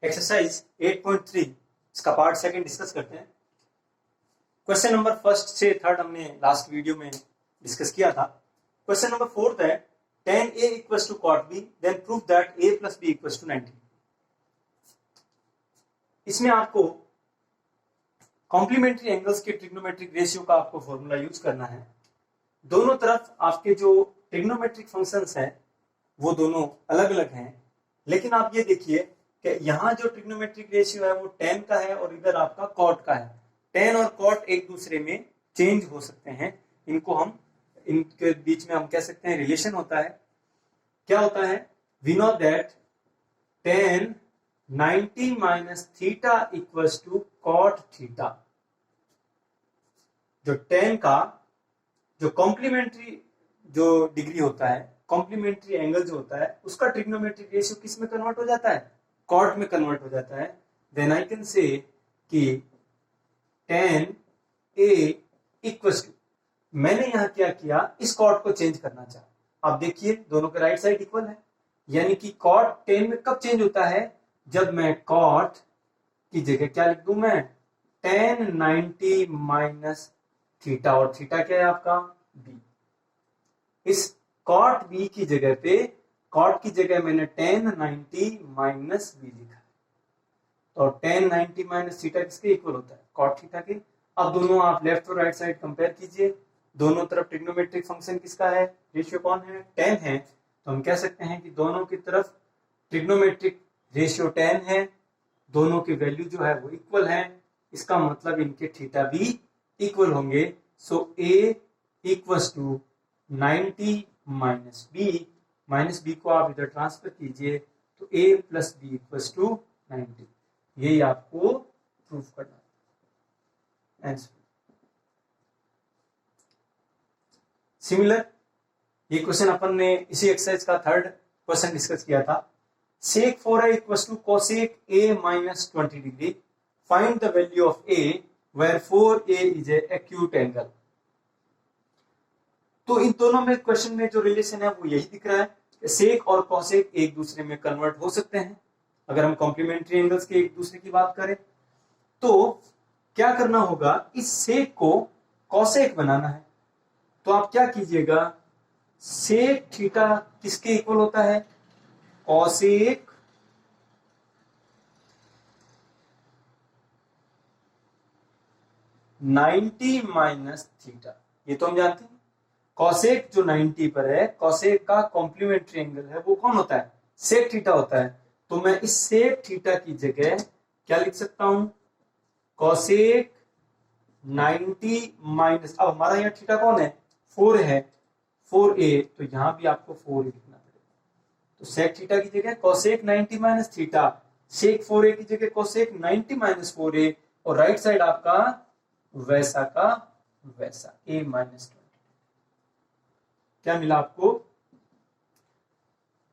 Exercise 8.3 इसका part second discuss करते हैं। क्वेश्चन नंबर फर्स्ट से थर्ड हमने लास्ट वीडियो में डिस्कस किया था। क्वेश्चन नंबर फोर्थ है tan a equals to cot b then prove that a plus b equals to 90। इसमें आपको कॉम्प्लीमेंट्री एंगल्स के ट्रिग्नोमेट्रिक रेशियो का आपको फॉर्मूला यूज करना है। दोनों तरफ आपके जो ट्रिग्नोमेट्रिक फंक्शंस हैं वो दोनों अलग अलग हैं, लेकिन आप ये देखिए कि यहाँ जो ट्रिग्नोमेट्रिक रेशियो है वो tan का है और इधर आपका cot का है। tan और cot एक दूसरे में चेंज हो सकते हैं, इनके बीच में हम कह सकते हैं रिलेशन होता है। क्या होता है? We know that tan 90 minus theta equals to cot theta. जो tan का जो कॉम्प्लीमेंट्री जो डिग्री होता है, कॉम्प्लीमेंट्री एंगल जो होता है, उसका ट्रिग्नोमेट्रिक रेशियो किस में कन्वर्ट हो जाता है? cot में कन्वर्ट हो जाता है। देन आई कैन से कि tan a इक्वल्स टू, मैंने यहां क्या किया, इस cot को चेंज करना चाहा। आप देखिए दोनों के राइट साइड इक्वल है, यानी कि cot tan में कब चेंज होता है? जब मैं cot की जगह क्या लिख दूं, मैं tan 90 माइनस थीटा, और थीटा क्या है आपका? b। इस cot b की जगह पे, cot की जगह मैंने tan 90 माइनस b लिखा है। तो tan 90 माइनस थीटा किसके इक्वल होता है? cot थीटा के। अब दोनों आप लेफ्ट और राइट साइड कंपेयर कीजिए, दोनों तरफ ट्रिग्नोमेट्रिक फंक्शन किसका है? रेशियो कौन है? tan है। तो हम कह सकते हैं कि दोनों की तरफ ट्रिग्नोमेट्रिक रेशियो tan है, दोनों की वैल्यू जो है वो इक्वल है। इसका मतलब इनके थीटा भी इक्वल होंगे। So a equals to 90 minus b को आप इधर ट्रांसफर कीजिए तो a plus b equals to 90। यही आपको प्रूव करना है। सिमिलर ये क्वेश्चन अपन ने इसी एक्सरसाइज का थर्ड क्वेश्चन डिस्कस किया था। sec 4a equals to cosec a minus 20 degree, find the value of a where 4a is a acute angle। तो इन दोनों में क्वेश्चन में जो रिलेशन है वो यही दिख रहा है, सेक और कॉसेक एक दूसरे में कन्वर्ट हो सकते हैं। अगर हम कॉम्प्लीमेंट्री एंगल्स के एक दूसरे की बात करें तो क्या करना होगा, इस सेक को कॉसेक बनाना है। तो आप क्या कीजिएगा, सेक थीटा किसके इक्वल होता है? Cosec 90 minus theta. ये तो हम जानते हैं कॉसेक जो 90 पर है, कॉसेक का कॉम्प्लीमेंट्री एंगल है वो कौन होता है? सेक थीटा होता है। तो मैं इस सेक थीटा की जगह क्या लिख सकता हूं? कॉसेक 90 माइनस, अब हमारा यहाँ थीटा कौन है? 4 है, 4a, तो यहां भी आपको 4a लिखना पड़ेगा। तो सेक थीटा की जगह कॉसेक 90 माइनस थीटा, सेक 4a की जगह कॉसेक 90 माइनस 4a, और राइट साइड आपका वैसा का वैसा a माइनस 20। क्या मिला आपको?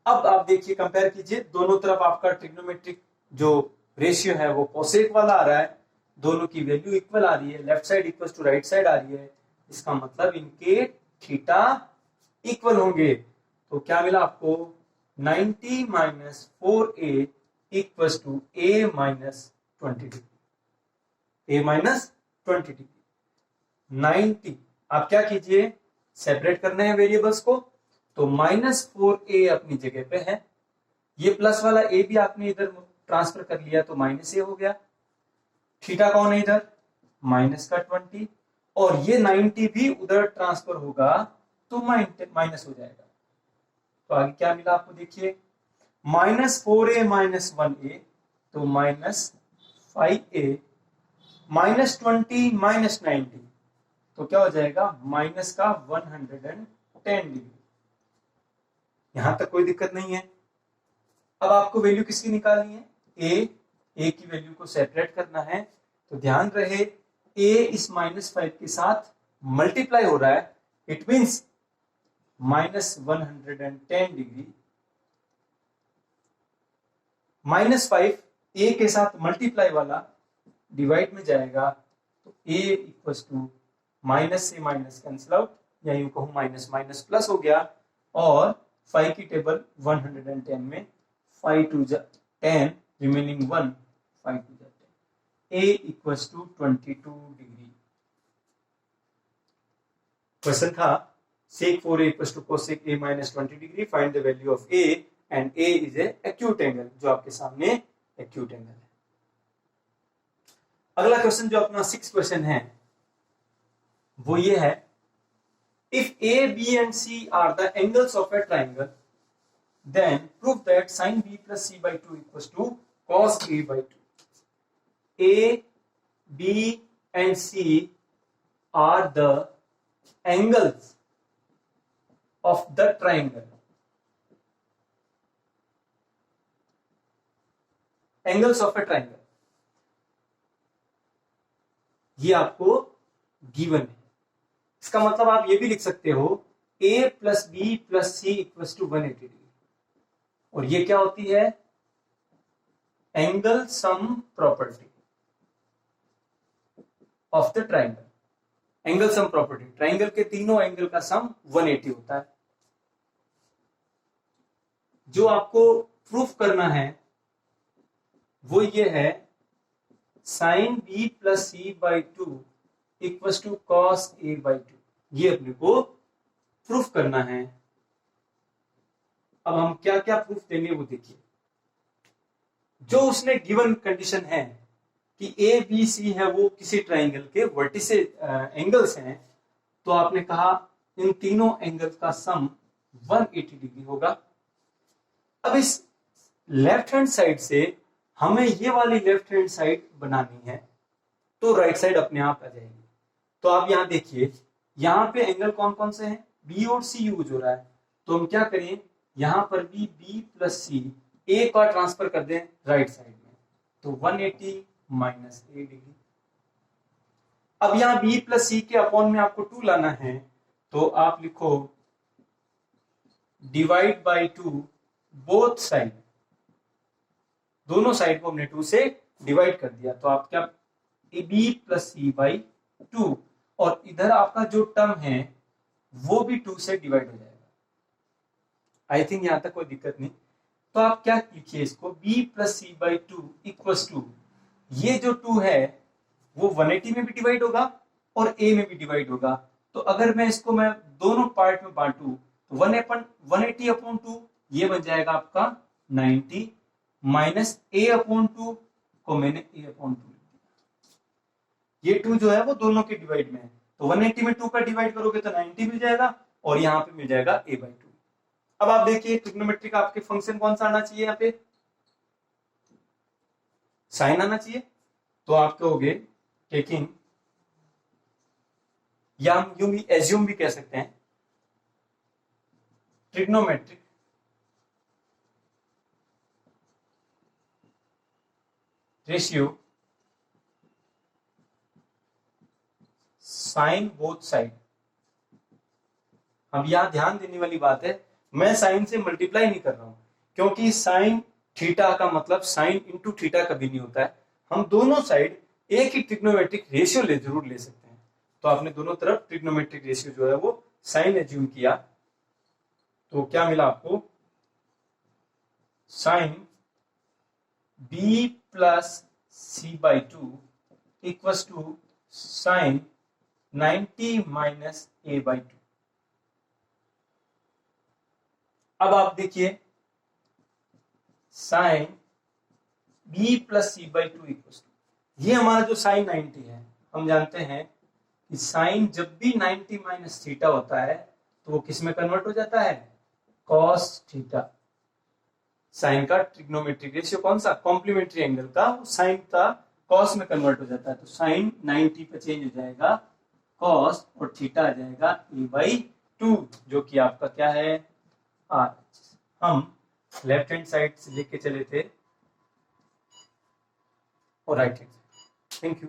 अब आप देखिए, कंपेयर कीजिए, दोनों तरफ आपका ट्रिग्नोमेट्रिक जो रेशियो है वो कॉसेक वाला आ रहा है, दोनों की वैल्यू इक्वल आ रही है, left side equal to right side आ रही है। इसका मतलब इनके थीटा इक्वल होंगे। तो क्या मिला आपको? 90 minus 4a equal to a minus 20 degree, a minus 20 degree. 90 आप क्या कीजिए, सेपरेट करने हैं वेरिएबल्स को, तो माइनस 4a अपनी जगह पे है, ये प्लस वाला a भी आपने इधर ट्रांसफर कर लिया तो माइनस a हो गया। थीटा कौन है इधर? माइनस का 20, और ये 90 भी उधर ट्रांसफर होगा तो माइनस हो जाएगा। तो आगे क्या मिला आपको? देखिए, माइनस 4a माइनस 1a, तो माइनस 5a, माइनस 20 माइनस 90, तो क्या हो जाएगा? माइनस का 110 डिग्री। यहां तक कोई दिक्कत नहीं है। अब आपको वैल्यू किसकी निकालनी है? a की वैल्यू को सेपरेट करना है। तो ध्यान रहे a इस माइनस 5 के साथ मल्टीप्लाई हो रहा है, it means minus 110 degree, minus 5 a के साथ मल्टीप्लाई वाला डिवाइड में जाएगा, तो a इक्वल्स टू माइनस से माइनस कैंसिल आउट, या यूं कहूं माइनस माइनस प्लस हो गया, और 5 की टेबल 110 में 5 2 10, रिमेनिंग 1 5 हो जाते हैं। a equals to 22 degree. Question था sec 4a equals to cosec a minus 20 degree, find the value of a and a is a acute angle, जो आपके सामने एक्यूट एंगल है। अगला क्वेश्चन जो अपना 6 क्वेश्चन है वो ये है, if a b and c are the angles of a triangle, then prove that sin b plus c by 2 equals to cos a by 2. a, b and c are the angles of the triangle. Angles of a triangle, ये आपको given है। इसका मतलब आप ये भी लिख सकते हो a plus b plus c equals to 180 degree, और ये क्या होती है, angle sum property of the triangle. Angle sum property, triangle के तीनों एंगल का सम 180 होता है। जो आपको प्रूफ करना है वो ये है, sine b plus c by 2 equals to cos a by 2, ये अपने को प्रूफ करना है। अब हम क्या क्या प्रूफ देंगे वो देखिए। जो उसने गिवन कंडीशन है कि ए बी सी है वो किसी ट्राइंगल के वर्टिसे एंगल्स हैं, तो आपने कहा इन तीनों एंगल का सम 180 डिग्री होगा। अब इस लेफ्ट हैंड साइड से हमें ये वाली लेफ्ट हैंड साइड बनानी है, तो राइट साइड अपने आप आ जाएगी। तो आप यहां देखिए, यहां पे एंगल कौन कौन से हैं, बी और सी यूज हो रहा है, तो हम क्या करें, यहां पर भी बी प्लस सी ए का ट्रांसफर कर दें राइट साइड में, तो 180 माइनस ए डिग्री। अब यहां बी प्लस सी के अपॉन में आपको 2 लाना है, तो आप लिखो डिवाइड बाई 2 बोथ साइड, दोनों साइड को हमने 2 से डिवाइड कर दिया, तो आप क्या, a b plus c by 2, और इधर आपका जो टर्म है वो भी 2 से डिवाइड हो जाएगा। आई थिंक यहां तक कोई दिक्कत नहीं। तो आप क्या लिखिए इसको, b plus c by 2 equals to, ये जो 2 है वो 180 में भी डिवाइड होगा और a में भी डिवाइड होगा। तो अगर मैं इसको दोनों पार्ट में बांटू तो 180 अपॉन 2 ये बन जाएगा आपका 90, माइनस a अपॉन 2 को मैंने a अपॉन 2, ये 2 जो है वो दोनों के डिवाइड में है, तो 180 में 2 का डिवाइड करोगे तो 90 मिल जाएगा, और यहाँ पे मिल जाएगा a बाई 2। अब आप देखिए ट्रिग्नोमेट्री का आपके फंक्शन कौन सा आना चाहिए, यहाँ पे साइन आना चाहिए। तो आप कहोगे टेकिंग, या हम यूं भी एज्यूम भी कह सकते हैं, trigonometric ratio sine both side. अब यहां ध्यान देने वाली बात है, मैं साइन से मल्टीप्लाई नहीं कर रहा हूं, क्योंकि साइन थीटा का मतलब साइन इंटू थीटा कभी नहीं होता है। हम दोनों साइड एक ही ट्रिग्नोमेट्रिक रेशियो जरूर ले सकते हैं। तो आपने दोनों तरफ ट्रिग्नोमेट्रिक रेशियो जो है वो साइन एज्यूम किया, तो क्या मिला आपको, sine b plus c by 2 equals to sine 90 minus a by 2। अब आप देखिए sine b plus c by 2 equals to, ये हमारा जो साइन 90 है, हम जानते हैं कि साइन जब भी 90 माइनस थीटा होता है तो वो किस में कन्वर्ट हो जाता है, कॉस थीटा। साइन का ट्रिग्नोमेट्रिक रेशियो कौन सा, कॉम्प्लीमेंट्री एंगल का, साइन का कॉस में कन्वर्ट हो जाता है, तो साइन 90 पे चेंज हो जाएगा कॉस, और थीटा आ जाएगा ए बाई 2, जो कि आपका क्या है, आर। हम लेफ्ट हैंड साइड से लेके चले थे और right hand side. Thank you.